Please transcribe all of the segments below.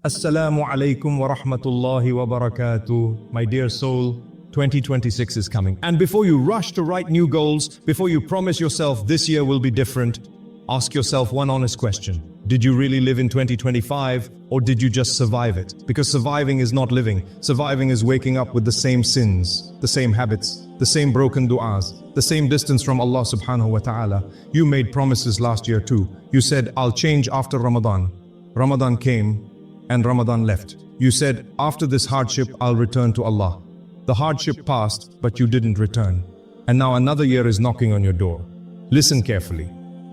Assalamu alaikum wa rahmatullahi wa barakatuh. My dear soul, 2026 is coming. And before you rush to write new goals, before you promise yourself this year will be different, ask yourself one honest question. Did you really live in 2025 or did you just survive it? Because surviving is not living. Surviving is waking up with the same sins, the same habits, the same broken du'as, the same distance from Allah subhanahu wa ta'ala. You made promises last year too. You said, I'll change after Ramadan. Ramadan came and Ramadan left. You said, after this hardship, I'll return to Allah. The hardship passed, but you didn't return. And now another year is knocking on your door. Listen carefully.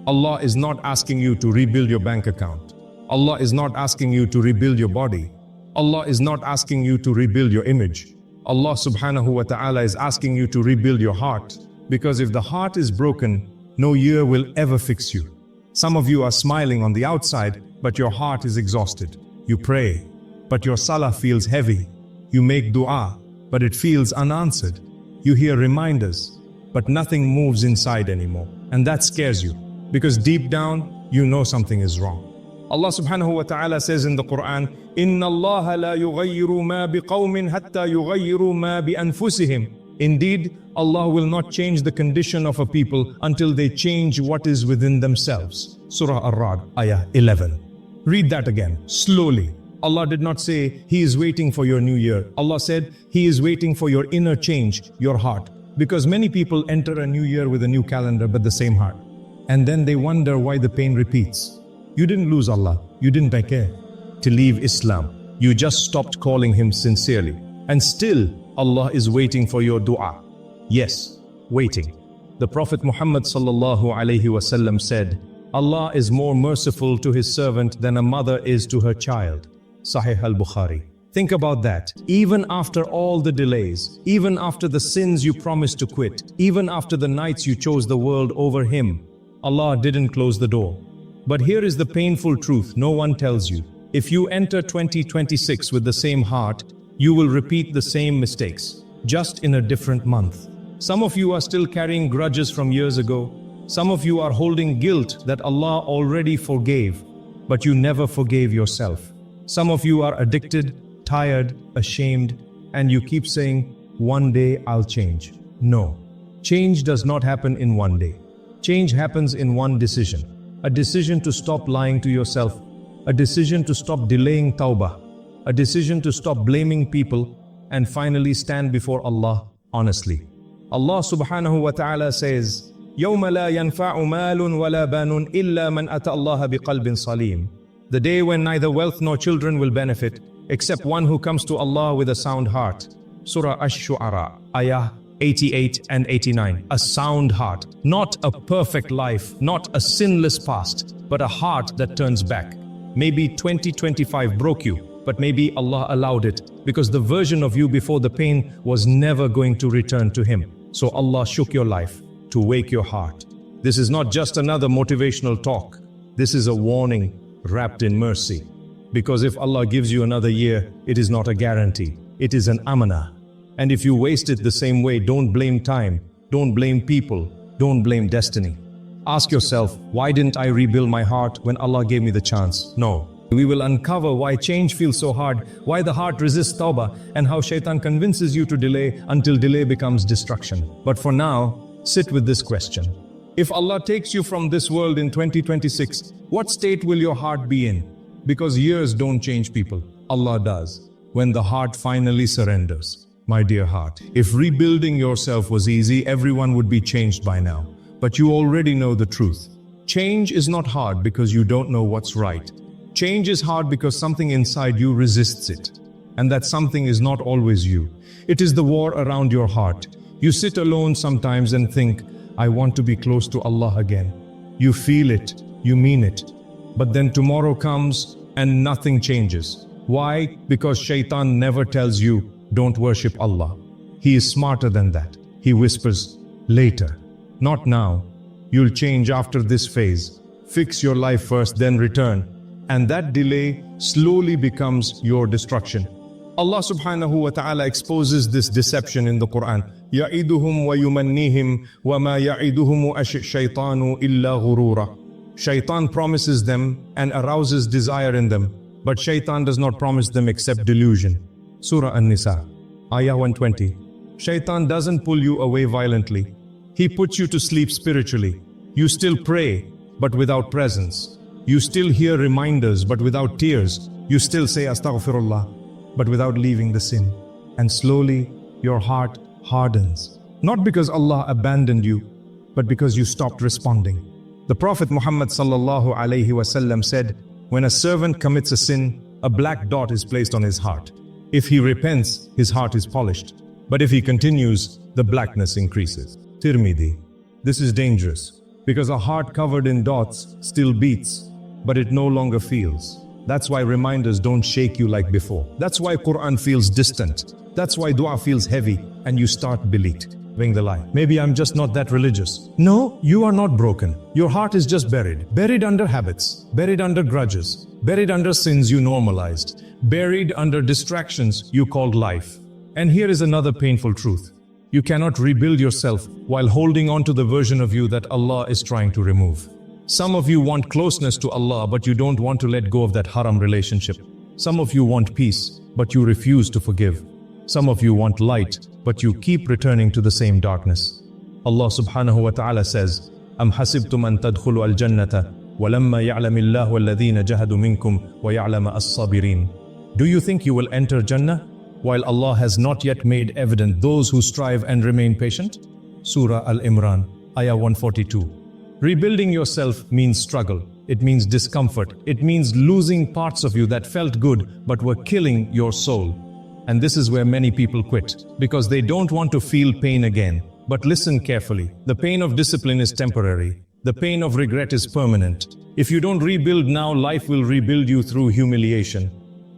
Allah is not asking you to rebuild your bank account. Allah is not asking you to rebuild your body. Allah is not asking you to rebuild your image. Allah subhanahu wa ta'ala is asking you to rebuild your heart. Because if the heart is broken, no year will ever fix you. Some of you are smiling on the outside, but your heart is exhausted. You pray, but your salah feels heavy. You make dua, but it feels unanswered. You hear reminders, but nothing moves inside anymore. And that scares you, because deep down, you know something is wrong. Allah subhanahu wa ta'ala says in the Quran, Inna Allah la yughayyiru ma biqawmin hatta yughayyiru ma bi anfusihim. Indeed, Allah will not change the condition of a people until they change what is within themselves. Surah Ar-Ra'd, Ayah 11. Read that again, slowly. Allah did not say, He is waiting for your new year. Allah said, He is waiting for your inner change, your heart. Because many people enter a new year with a new calendar but the same heart. And then they wonder why the pain repeats. You didn't lose Allah, you didn't care to leave Islam. You just stopped calling Him sincerely. And still, Allah is waiting for your dua. Yes, waiting. The Prophet Muhammad sallallahu alaihi wasallam said, Allah is more merciful to His servant than a mother is to her child. Sahih al-Bukhari. Think about that. Even after all the delays, even after the sins you promised to quit, even after the nights you chose the world over Him, Allah didn't close the door. But here is the painful truth no one tells you. If you enter 2026 with the same heart, you will repeat the same mistakes, just in a different month. Some of you are still carrying grudges from years ago. Some of you are holding guilt that Allah already forgave, but you never forgave yourself. Some of you are addicted, tired, ashamed, and you keep saying, one day I'll change. No, change does not happen in one day. Change happens in one decision. A decision to stop lying to yourself. A decision to stop delaying tawbah. A decision to stop blaming people and finally stand before Allah honestly. Allah subhanahu wa ta'ala says, يَوْمَ لَا يَنْفَعُ مَالٌ وَلَا بَانٌ إِلَّا مَنْ أَتَى اللَّهَ بِقَلْبٍ صَلِيمٍ. The day when neither wealth nor children will benefit, except one who comes to Allah with a sound heart. Surah Ash-Shu'ara, Ayah 88 and 89. A sound heart, not a perfect life, not a sinless past, but a heart that turns back. Maybe 2025 broke you, but maybe Allah allowed it because the version of you before the pain was never going to return to Him. So Allah shook your life to wake your heart. This is not just another motivational talk. This is a warning wrapped in mercy. Because if Allah gives you another year, it is not a guarantee. It is an amanah. And if you waste it the same way, don't blame time, don't blame people, don't blame destiny. Ask yourself, why didn't I rebuild my heart when Allah gave me the chance? No. We will uncover why change feels so hard, why the heart resists tawbah, and how shaitan convinces you to delay until delay becomes destruction. But for now, sit with this question. If Allah takes you from this world in 2026, what state will your heart be in? Because years don't change people, Allah does. When the heart finally surrenders. My dear heart, if rebuilding yourself was easy, everyone would be changed by now. But you already know the truth. Change is not hard because you don't know what's right. Change is hard because something inside you resists it. And that something is not always you. It is the war around your heart. You sit alone sometimes and think, I want to be close to Allah again. You feel it, you mean it. But then tomorrow comes and nothing changes. Why? Because shaitan never tells you, don't worship Allah. He is smarter than that. He whispers, later, not now. You'll change after this phase. Fix your life first, then return. And that delay slowly becomes your destruction. Allah subhanahu wa ta'ala exposes this deception in the Quran. يَعِدُهُمْ وَيُمَنِّيهِمْ وَمَا يَعِدُهُمُ الشَّيْطَانُ إِلَّا غُرُورًا. Shaitan promises them and arouses desire in them. but shaitan does not promise them except delusion. Surah An-Nisa, Ayah 120. Shaitan doesn't pull you away violently. He puts you to sleep spiritually. You still pray, but without presence. You still hear reminders, but without tears. You still say Astaghfirullah, but without leaving the sin. And slowly, your heart hardens. Not because Allah abandoned you, but because you stopped responding. The Prophet Muhammad sallallahu alaihi wasallam said, when a servant commits a sin, a black dot is placed on his heart. If he repents, his heart is polished. But if he continues, the blackness increases. Tirmidhi. This is dangerous, because a heart covered in dots still beats, but it no longer feels. That's why reminders don't shake you like before. That's why Quran feels distant. That's why dua feels heavy and you start believing the lie. Maybe I'm just not that religious. No, you are not broken. Your heart is just buried. Buried under habits, buried under grudges, buried under sins you normalized, buried under distractions you called life. And here is another painful truth. You cannot rebuild yourself while holding on to the version of you that Allah is trying to remove. Some of you want closeness to Allah, but you don't want to let go of that haram relationship. Some of you want peace, but you refuse to forgive. Some of you want light, but you keep returning to the same darkness. Allah subhanahu wa ta'ala says, أَمْ حَسِبْتُمْ أَن تَدْخُلُوا الْجَنَّةَ وَلَمَّا يَعْلَمِ اللَّهُ الَّذِينَ جَهَدُوا مِنْكُمْ وَيَعْلَمَ الصَّابِرِينَ. Do you think you will enter Jannah while Allah has not yet made evident those who strive and remain patient? Surah Al-Imran, Ayah 142. Rebuilding yourself means struggle. It means discomfort. It means losing parts of you that felt good but were killing your soul. And this is where many people quit, because they don't want to feel pain again. But listen carefully. The pain of discipline is temporary. The pain of regret is permanent. If you don't rebuild now, life will rebuild you through humiliation.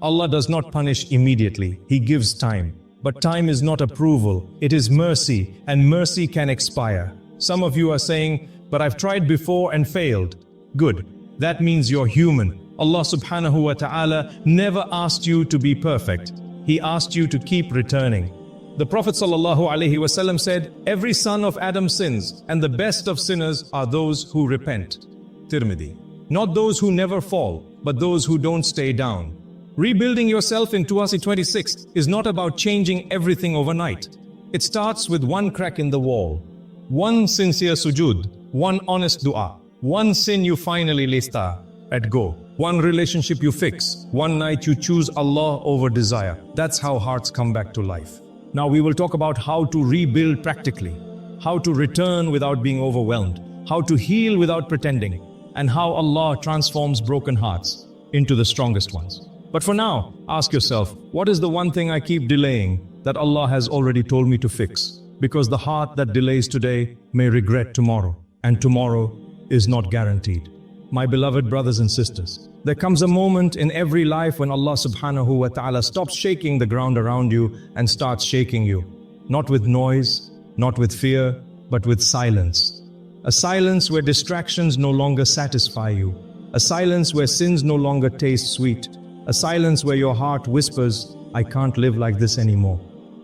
Allah does not punish immediately. He gives time. But time is not approval. It is mercy, and mercy can expire. Some of you are saying, but I've tried before and failed. Good. That means you're human. Allah subhanahu wa ta'ala never asked you to be perfect. He asked you to keep returning. The Prophet sallallahu alaihi wasallam said, every son of Adam sins, and the best of sinners are those who repent. Tirmidhi. Not those who never fall, but those who don't stay down. Rebuilding yourself in 2026 is not about changing everything overnight. It starts with one crack in the wall, one sincere sujood, one honest dua, one sin you finally let go, one relationship you fix, one night you choose Allah over desire. That's how hearts come back to life. Now we will talk about how to rebuild practically, how to return without being overwhelmed, how to heal without pretending, and how Allah transforms broken hearts into the strongest ones. But for now, ask yourself, what is the one thing I keep delaying that Allah has already told me to fix? Because the heart that delays today may regret tomorrow, and tomorrow is not guaranteed. My beloved brothers and sisters, there comes a moment in every life when Allah subhanahu wa ta'ala stops shaking the ground around you and starts shaking you. Not with noise, not with fear, but with silence. A silence where distractions no longer satisfy you. A silence where sins no longer taste sweet. A silence where your heart whispers, I can't live like this anymore.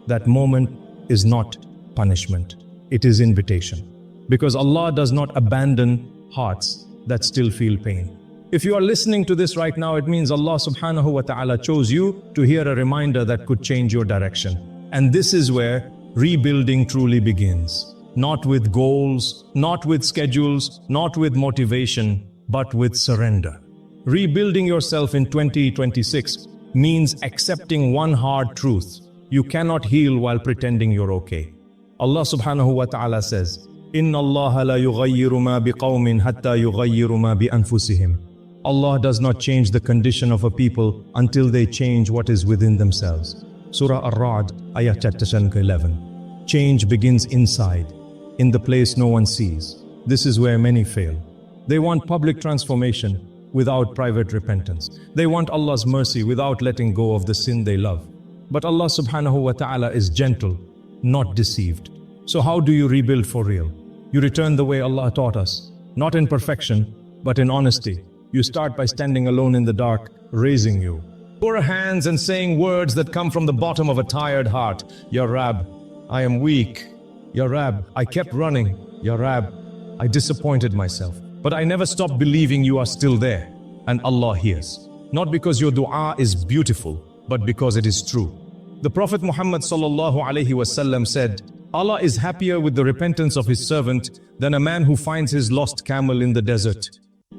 That moment is not punishment. It is invitation. Because Allah does not abandon hearts that still feel pain. If you are listening to this right now, it means Allah subhanahu wa ta'ala chose you to hear a reminder that could change your direction. And this is where rebuilding truly begins. Not with goals, not with schedules, not with motivation, but with surrender. Rebuilding yourself in 2026 means accepting one hard truth. You cannot heal while pretending you're okay. Allah subhanahu wa ta'ala says, إِنَّ اللَّهَ لَا يُغَيِّرُ مَا بِقَوْمٍ حَتَّى يُغَيِّرُ مَا بِأَنفُسِهِمْ. Allah does not change the condition of a people until they change what is within themselves. Surah Ar-Ra'd, Ayah chapter 11. Change begins inside, in the place no one sees. This is where many fail. They want public transformation without private repentance. They want Allah's mercy without letting go of the sin they love. But Allah subhanahu wa ta'ala is gentle, not deceived. So how do you rebuild for real? You return the way Allah taught us, not in perfection, but in honesty. You start by standing alone in the dark, raising you poor hands and saying words that come from the bottom of a tired heart. Ya Rab, I am weak. Ya Rab, I kept running. Ya Rab, I disappointed myself. But I never stopped believing you are still there. And Allah hears. not because your dua is beautiful, but because it is true. The Prophet Muhammad sallallahu alaihi wasallam said, Allah is happier with the repentance of his servant than a man who finds his lost camel in the desert.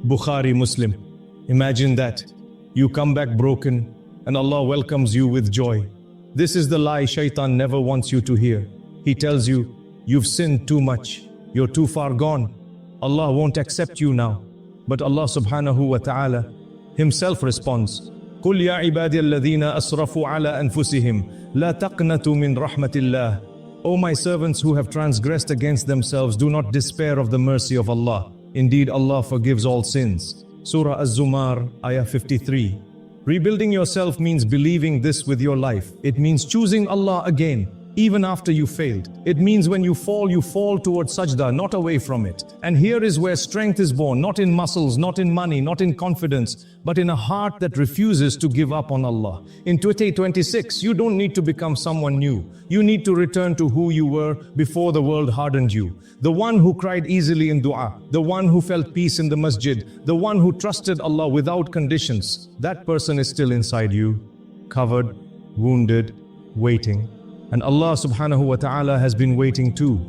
Bukhari, Muslim. Imagine that. You come back broken and Allah welcomes you with joy. This is the lie shaitan never wants you to hear. He tells you, you've sinned too much, you're too far gone. Allah won't accept you now. But Allah subhanahu wa ta'ala himself responds, قُلْ يَا عِبَادِيَ الَّذِينَ أَسْرَفُوا عَلَىٰ أَنفُسِهِمْ لَا تَقْنَطُوا مِنْ رَحْمَةِ اللَّهِ. O my servants who have transgressed against themselves, do not despair of the mercy of Allah. Indeed, Allah forgives all sins. Surah Az-Zumar, Ayah 53. Rebuilding yourself means believing this with your life. It means choosing Allah again, even after you failed. It means when you fall towards sajda, not away from it. And here is where strength is born, not in muscles, not in money, not in confidence, but in a heart that refuses to give up on Allah. In 2026, you don't need to become someone new. You need to return to who you were before the world hardened you. The one who cried easily in dua, the one who felt peace in the masjid, the one who trusted Allah without conditions. That person is still inside you, covered, wounded, waiting. And Allah subhanahu wa ta'ala has been waiting too,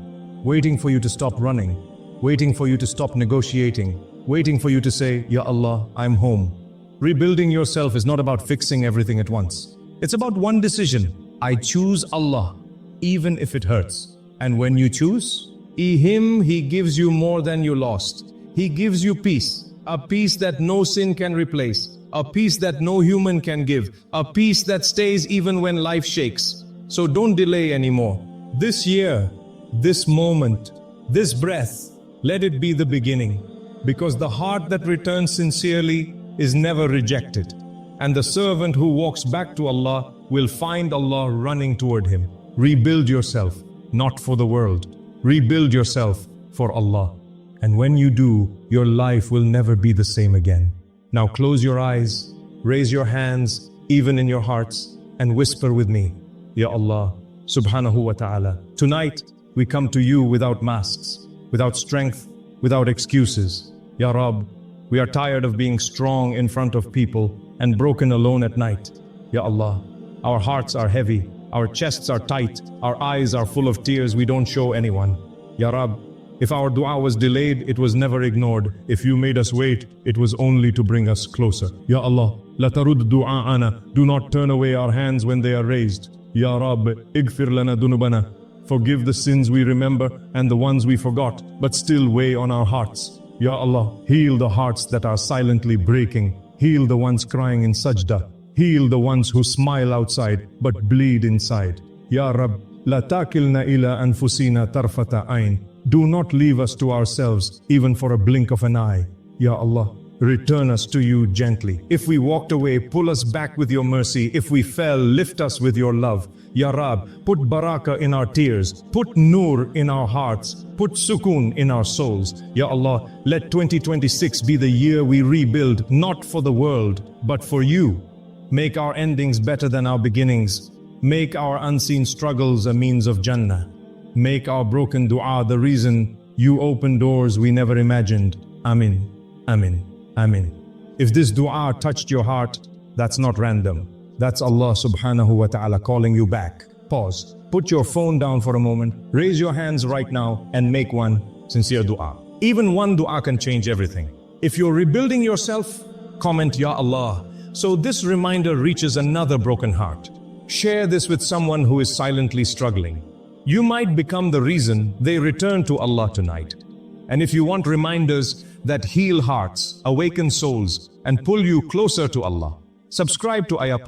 waiting for you to stop running, waiting for you to stop negotiating, waiting for you to say, Ya Allah, I'm home. Rebuilding yourself is not about fixing everything at once. It's about one decision. I choose Allah, even if it hurts. And when you choose Him, He gives you more than you lost. He gives you peace, a peace that no sin can replace, a peace that no human can give, a peace that stays even when life shakes. So don't delay anymore. This year, this moment, this breath, let it be the beginning. Because the heart that returns sincerely is never rejected. And the servant who walks back to Allah will find Allah running toward him. Rebuild yourself, not for the world. Rebuild yourself for Allah. And when you do, your life will never be the same again. Now close your eyes, raise your hands, even in your hearts, and whisper with me, Ya Allah, subhanahu wa ta'ala. Tonight, we come to you without masks, without strength, without excuses. Ya Rab, we are tired of being strong in front of people and broken alone at night. Ya Allah, our hearts are heavy, our chests are tight, our eyes are full of tears we don't show anyone. Ya Rab, if our dua was delayed, it was never ignored. If you made us wait, it was only to bring us closer. Ya Allah, la tarud du'a'ana, do not turn away our hands when they are raised. Ya Rab, igfir lana dunubana. Forgive the sins we remember and the ones we forgot, but still weigh on our hearts. Ya Allah, heal the hearts that are silently breaking. Heal the ones crying in sajda. Heal the ones who smile outside, but bleed inside. Ya Rab, la takilna ila anfusina tarfata ayn. Do not leave us to ourselves, even for a blink of an eye. Ya Allah, return us to you gently. If we walked away, pull us back with your mercy. If we fell, lift us with your love. Ya Rab, put barakah in our tears, put nur in our hearts, put sukoon in our souls. Ya Allah, let 2026 be the year we rebuild, not for the world, but for you. Make our endings better than our beginnings. Make our unseen struggles a means of Jannah. Make our broken dua the reason you open doors we never imagined. Amin, Amin, Amin. If this dua touched your heart, that's not random. That's Allah subhanahu wa ta'ala calling you back. Pause. Put your phone down for a moment. Raise your hands right now and make one sincere dua. Even one dua can change everything. If you're rebuilding yourself, comment Ya Allah, so this reminder reaches another broken heart. Share this with someone who is silently struggling. You might become the reason they return to Allah tonight. And if you want reminders that heal hearts, awaken souls, and pull you closer to Allah, subscribe to Ayah.